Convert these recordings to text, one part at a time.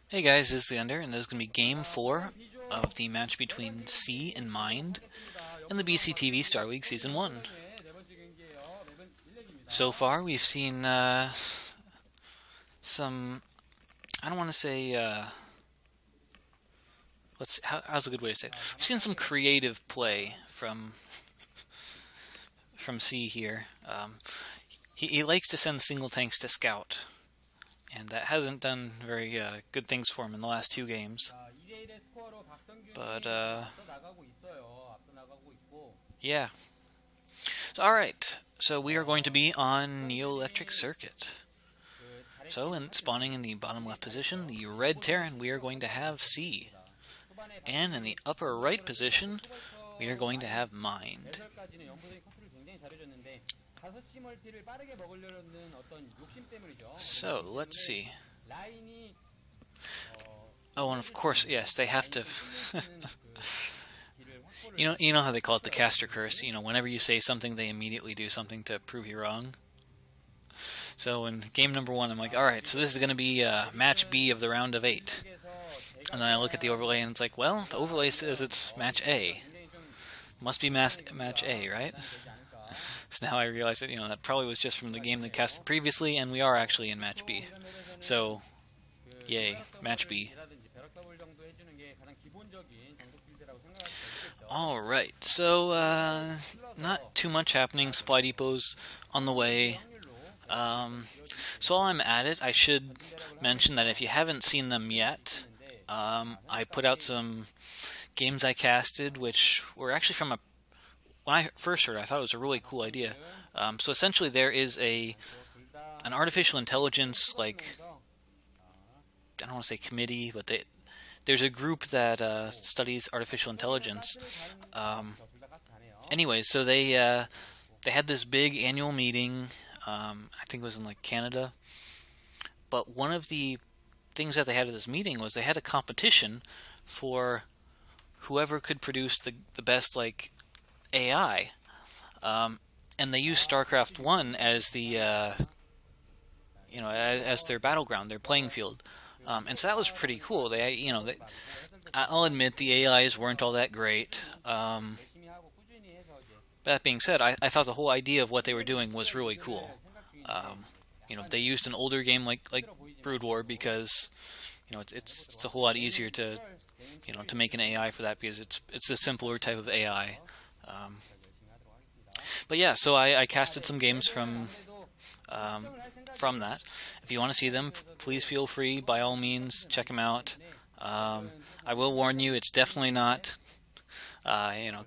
Hey guys, this is TheEnder, and this is going to be Game 4 of the match between C and Mind in the BCTV Star League Season 1. So far, we've seen some, I don't want to say, how's a good way to say it? We've seen some creative play from C here. He likes to send single tanks to scout, and that hasn't done very good things for him in the last two games. But, yeah. So, alright, so we are going to be on Neo-Electric Circuit. So, spawning in the bottom left position, the red Terran, we are going to have C. And in the upper right position, we are going to have Mind. So, let's see. Oh, and of course, yes, they have to... You know how they call it the caster curse. You know, whenever you say something, they immediately do something to prove you wrong. So in game number 1, I'm like, alright, so this is going to be match B of the round of 8. And then I look at the overlay and it's like, well, the overlay says it's match A. Must be match A, right? So now I realize that, that probably was just from the game they casted previously, and we are actually in match B. So, yay, match B. Alright, so, not too much happening. Supply depots on the way. So while I'm at it, I should mention that if you haven't seen them yet, I put out some games I casted, which were actually from when I first heard it, I thought it was a really cool idea. So essentially there is an artificial intelligence, like, I don't want to say committee, but there's a group that studies artificial intelligence. Anyways, so they had this big annual meeting. I think it was in like Canada. But one of the things that they had at this meeting was they had a competition for whoever could produce the best like AI. And they used StarCraft 1 as the as their battleground, their playing field. And so that was pretty cool. I'll admit the AIs weren't all that great. That being said, I thought the whole idea of what they were doing was really cool. They used an older game like Brood War because it's a whole lot easier to make an AI for that because it's a simpler type of AI. But yeah, so I casted some games from that. If you want to see them, please feel free. By all means, check them out. I will warn you, it's definitely not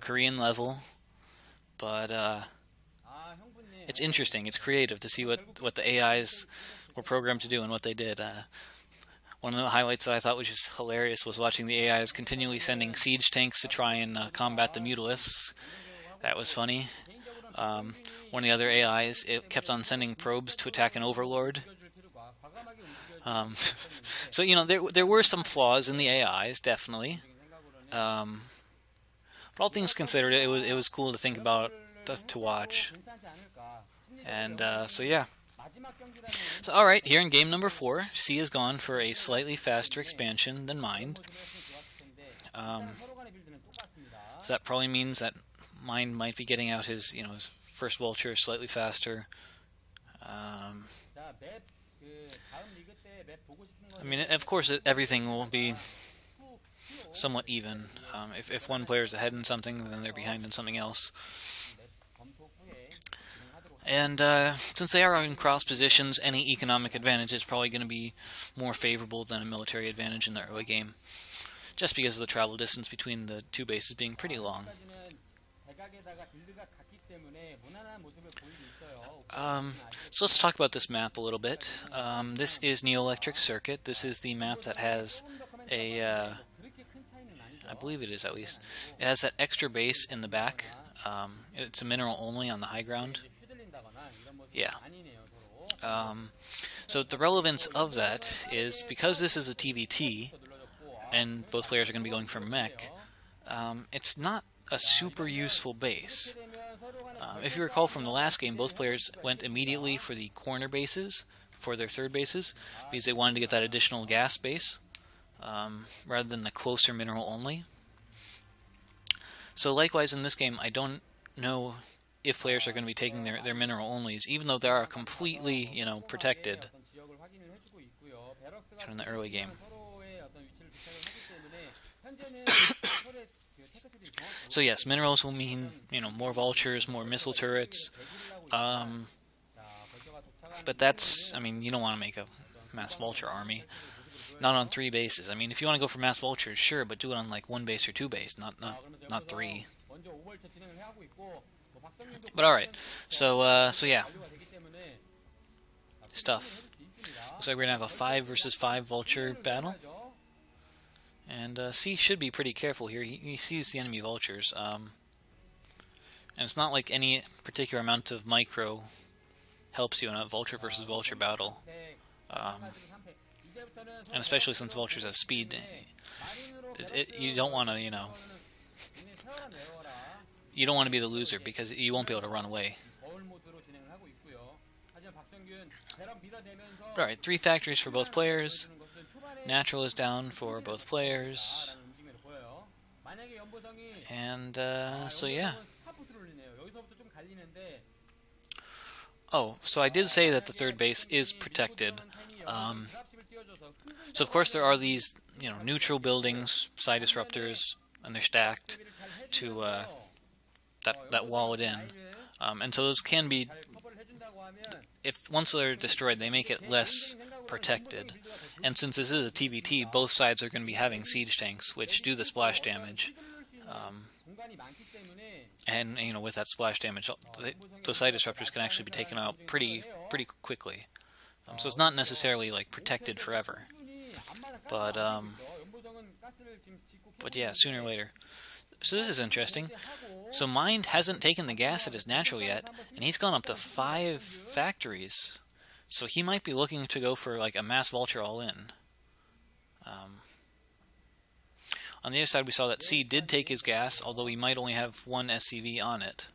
Korean level, but it's interesting. It's creative to see what the AIs were programmed to do and what they did. One of the highlights that I thought was just hilarious was watching the AIs continually sending siege tanks to try and combat the mutalisks. That was funny. One of the other AIs, it kept on sending probes to attack an overlord. So there were some flaws in the AIs, definitely. But all things considered, it was cool to think about, to watch. And so yeah. So alright, here in game number 4, C has gone for a slightly faster expansion than Mind. So that probably means that Mind might be getting out his first vulture slightly faster. I mean, of course, everything will be somewhat even. If one player is ahead in something, then they're behind in something else. And since they are in cross positions, any economic advantage is probably going to be more favorable than a military advantage in the early game, just because of the travel distance between the two bases being pretty long. So let's talk about this map a little bit. This is Neo-Electric Circuit. This is the map that has I believe it is at least, it has that extra base in the back. It's a mineral only on the high ground. Yeah. So the relevance of that is because this is a TVT, and both players are going to be going for mech, it's not a super useful base. If you recall from the last game, both players went immediately for the corner bases, for their third bases, because they wanted to get that additional gas base. rather than the closer mineral only. So likewise in this game, I don't know if players are going to be taking their mineral onlys, even though they are completely, protected in the early game. So yes, minerals will mean, more vultures, more missile turrets. But that's, you don't want to make a mass vulture army. Not on 3 bases. If you want to go for mass vultures, sure, but do it on like 1 base or 2 base, not 3. But alright, so yeah. Stuff. Looks like we're going to have a 5 versus 5 vulture battle. And C should be pretty careful here. He sees the enemy vultures. And it's not like any particular amount of micro helps you in a vulture versus vulture battle. And especially since vultures have speed, you don't want to, you don't want to be the loser because you won't be able to run away. Alright, 3 factories for both players. Natural is down for both players. And, so yeah. Oh, so I did say that the 3rd base is protected. So of course there are these, neutral buildings, side disruptors, and they're stacked to that wall it in. And so those can be, once they're destroyed, they make it less protected. And since this is a TVT, both sides are going to be having siege tanks, which do the splash damage. And with that splash damage, the side disruptors can actually be taken out pretty quickly. So it's not necessarily like protected forever, but yeah, sooner or later. So this is interesting. So Mind hasn't taken the gas at his natural yet, and he's gone up to 5 factories. So he might be looking to go for like a mass vulture all in. On the other side, we saw that C did take his gas, although he might only have 1 SCV on it.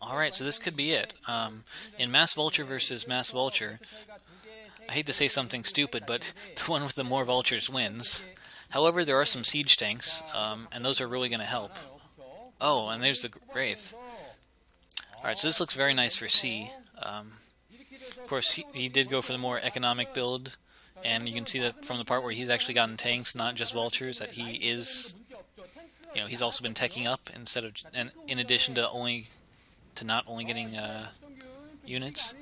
Alright, so this could be it. In Mass Vulture versus Mass Vulture, I hate to say something stupid, but the one with the more vultures wins. However, there are some siege tanks, and those are really going to help. Oh, and there's the Wraith. Alright, so this looks very nice for C. Of course, he did go for the more economic build, and you can see that from the part where he's actually gotten tanks, not just vultures, that he is, he's also been teching up instead of, and in addition to not only getting units.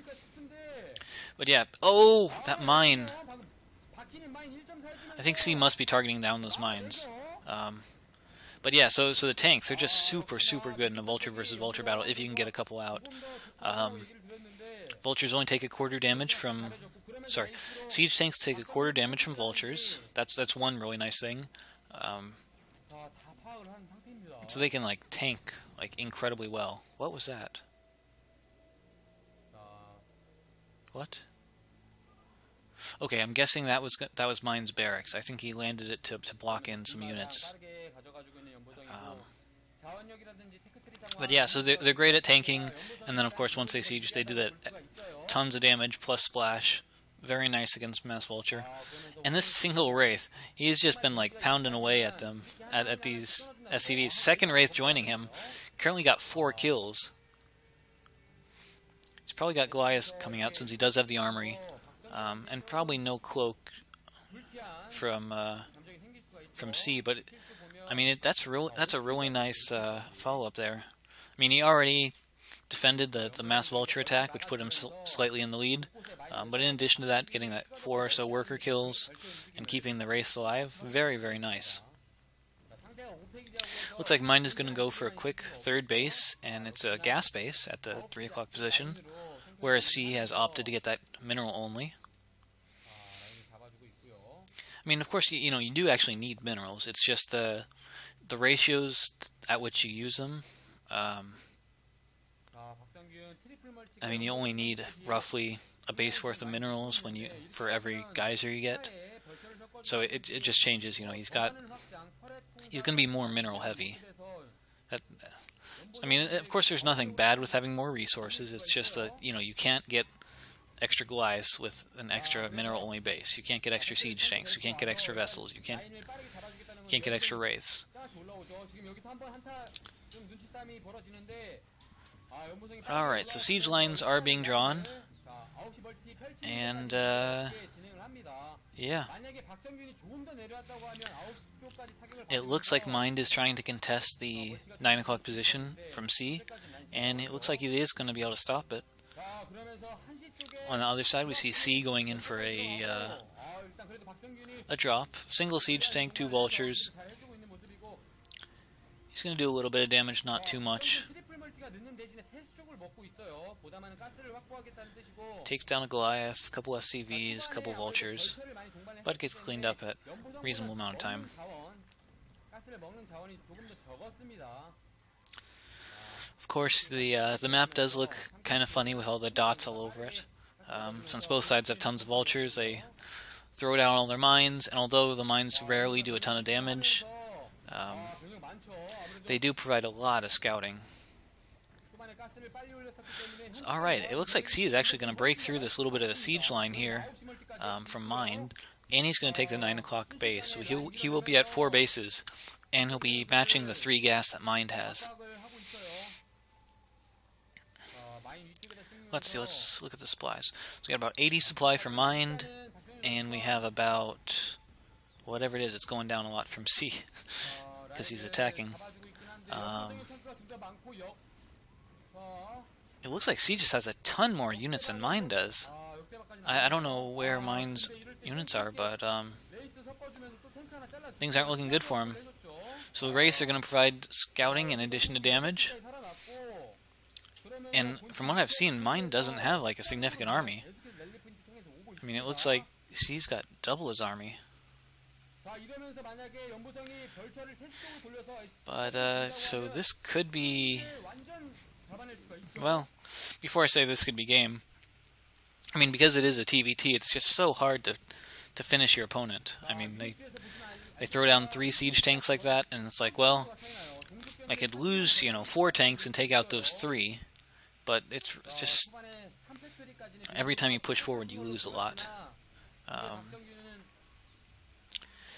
But yeah, oh, that mine. I think C must be targeting down those mines. But yeah, so the tanks, they're just super good in a vulture versus vulture battle if you can get a couple out. Vultures only take a quarter damage from... Sorry, siege tanks take a quarter damage from vultures. That's one really nice thing. So they can like tank like incredibly well. What was that? What? Okay, I'm guessing that was Mine's barracks. I think he landed it to block in some units. But yeah, so they're great at tanking, and then of course once they siege, they do that tons of damage plus splash. Very nice against Mass Vulture. And this single Wraith, he's just been like pounding away at them, at these SCVs. Second Wraith joining him, currently got 4 kills. He's probably got Goliath coming out since he does have the armory, and probably no cloak from C. But that's a really nice follow-up there. He already defended the Mass Vulture attack, which put him slightly in the lead. But in addition to that, getting that 4 or so worker kills and keeping the Wraiths alive, very nice. Looks like Mind is going to go for a quick 3rd base, and it's a gas base at the 3 o'clock position, whereas C has opted to get that mineral only. Of course, you do actually need minerals. It's just the ratios at which you use them. You only need roughly a base worth of minerals for every geyser you get. So it just changes. He's going to be more mineral heavy. Of course, there's nothing bad with having more resources. It's just that you can't get extra Goliaths with an extra mineral-only base. You can't get extra siege tanks. You can't get extra vessels. You can't get extra wraiths. Alright, so siege lines are being drawn. And, yeah. It looks like Mind is trying to contest the 9 o'clock position from C, and it looks like he is going to be able to stop it. On the other side, we see C going in for a drop. Single siege tank, 2 vultures. He's going to do a little bit of damage, not too much. Takes down a Goliath, a couple SCVs, a couple vultures, but gets cleaned up at a reasonable amount of time. Of course, the map does look kind of funny with all the dots all over it. Since both sides have tons of vultures, they throw down all their mines, and although the mines rarely do a ton of damage, they do provide a lot of scouting. So, alright, it looks like C is actually going to break through this little bit of a siege line here from Mind, and he's going to take the 9 o'clock base. So he will be at 4 bases, and he'll be matching the 3 gas that Mind has. Let's see, let's look at the supplies. So we got about 80 supply for Mind, and we have about whatever it is, it's going down a lot from C, because he's attacking. It looks like C just has a ton more units than Mind does. I don't know where Mind's units are, but things aren't looking good for him. So the Wraiths are going to provide scouting in addition to damage. And from what I've seen, Mind doesn't have like a significant army. I mean, it looks like C's got double his army. But, so this could be... Well, before I say this could be game, I mean, because it is a TVT, it's just so hard to finish your opponent. I mean, they throw down 3 siege tanks like that, and it's like, well, I could lose, 4 tanks and take out those 3, but it's just... Every time you push forward, you lose a lot.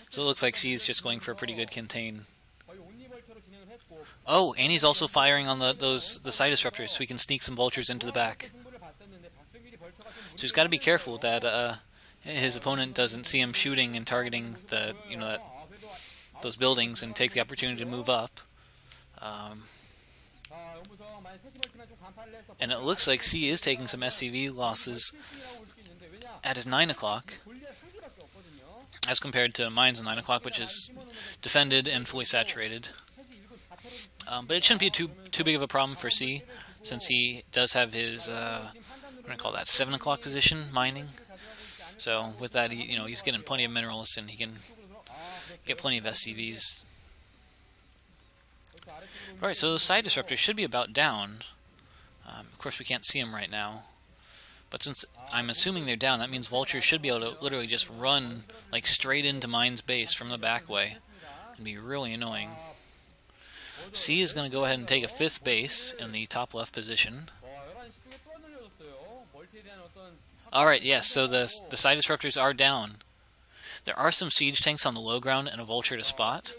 So it looks like C is just going for a pretty good contain. Oh, and he's also firing on the side disruptors, so he can sneak some vultures into the back. So he's got to be careful that his opponent doesn't see him shooting and targeting those buildings and take the opportunity to move up. And it looks like C is taking some SCV losses at his 9 o'clock, as compared to Mind's 9 o'clock, which is defended and fully saturated. But it shouldn't be too big of a problem for C, since he does have his, what do I call that, 7 o'clock position, mining. So with that, he's getting plenty of minerals, and he can get plenty of SCVs. Alright, so those side disruptors should be about down. Of course, we can't see them right now. But since I'm assuming they're down, that means vultures should be able to literally just run like straight into Mind's base from the back way. It'd be really annoying. C is going to go ahead and take a 5th base in the top left position. Alright, yes, so the side disruptors are down. There are some siege tanks on the low ground and a vulture to spot.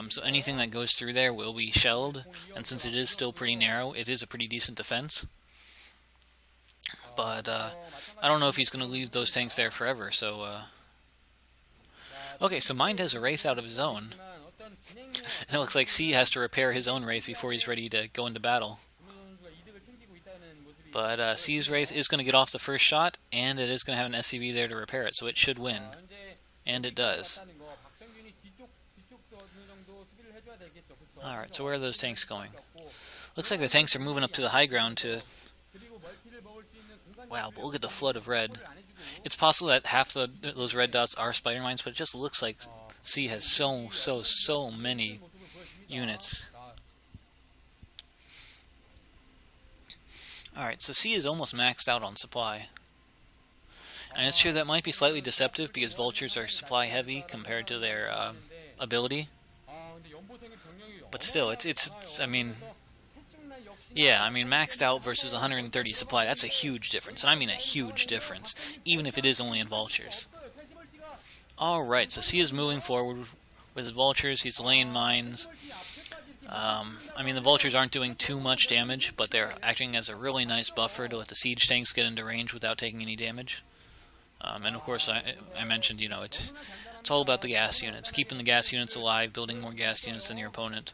So anything that goes through there will be shelled, and since it is still pretty narrow, it is a pretty decent defense. But I don't know if he's going to leave those tanks there forever, so... Okay, so Mind has a Wraith out of his own. And it looks like C has to repair his own Wraith before he's ready to go into battle. But C's Wraith is going to get off the first shot, and it is going to have an SCV there to repair it, so it should win. And it does. Alright, so where are those tanks going? Looks like the tanks are moving up to the high ground to... Wow, but look at the flood of red. It's possible that half those red dots are spider mines, but it just looks like C has so many units. Alright, so C is almost maxed out on supply. And it's true that might be slightly deceptive because vultures are supply heavy compared to their ability. But still, it's I mean, Yeah, I mean, maxed out versus 130 supply, that's a huge difference. And I mean a huge difference, even if it is only in vultures. Alright, so C is moving forward with his vultures. He's laying mines. I mean, the vultures aren't doing too much damage, but they're acting as a really nice buffer to let the siege tanks get into range without taking any damage. And of course, I mentioned, you know, it's all about the gas units, keeping the gas units alive, building more gas units than your opponent.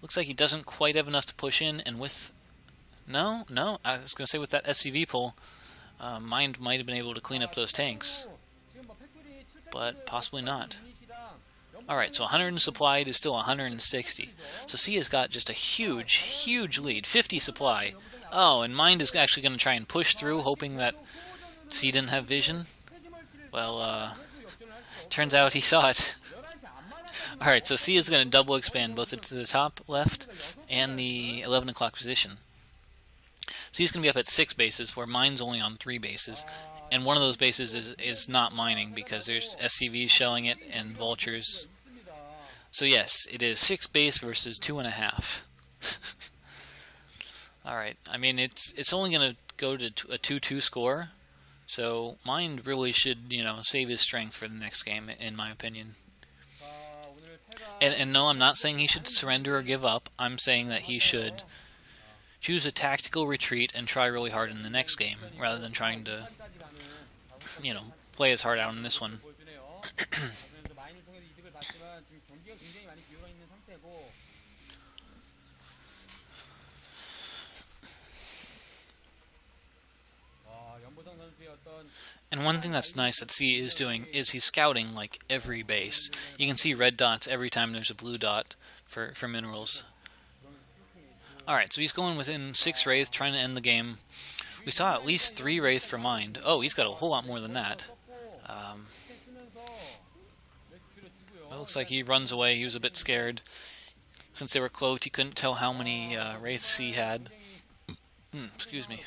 Looks like he doesn't quite have enough to push in, and with... No, I was going to say with that SCV pull, Mind might have been able to clean up those tanks, but possibly not. Alright, so 100 supplied is still 160. So C has got just a huge lead. 50 supply. Oh, and Mind is actually going to try and push through, hoping that C didn't have vision. Well, turns out he saw it. Alright, so C is going to double expand both to the top left and the 11 o'clock position. So he's going to be up at 6 bases, where Mind's only on 3 bases. And one of those bases is not mining, because there's SCVs shelling it and vultures. So yes, it is 6 base versus 2.5. Alright, I mean, it's only going to go to a 2-2 score. So Mind really should, you know, save his strength for the next game, in my opinion. And no, I'm not saying he should surrender or give up. I'm saying that he should choose a tactical retreat and try really hard in the next game, rather than trying to, you know, play his heart out in this one. And one thing that's nice that C is doing is he's scouting like every base. You can see red dots every time there's a blue dot for minerals. Alright, so he's going within 6 Wraith, trying to end the game. We saw at least 3 Wraith for Mind. Oh, he's got a whole lot more than that. It looks like he runs away. He was a bit scared. Since they were cloaked, he couldn't tell how many Wraiths he had. Excuse me.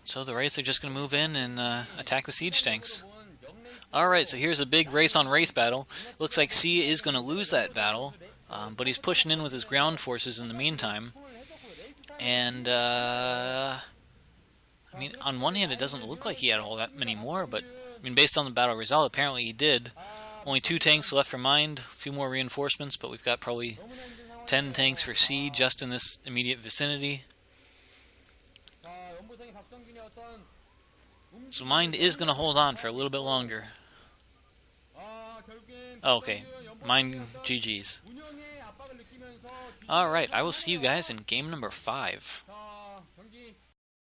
So the Wraith are just going to move in and attack the siege tanks. Alright, so here's a big Wraith on Wraith battle. Looks like C is going to lose that battle, but he's pushing in with his ground forces in the meantime. And, I mean, on one hand, it doesn't look like he had all that many more, but, I mean, based on the battle result, apparently he did. Only 2 tanks left for Mind, a few more reinforcements, but we've got probably 10 tanks for C just in this immediate vicinity. So Mind is going to hold on for a little bit longer. Oh, okay, Mind GG's. Alright, I will see you guys in game number 5.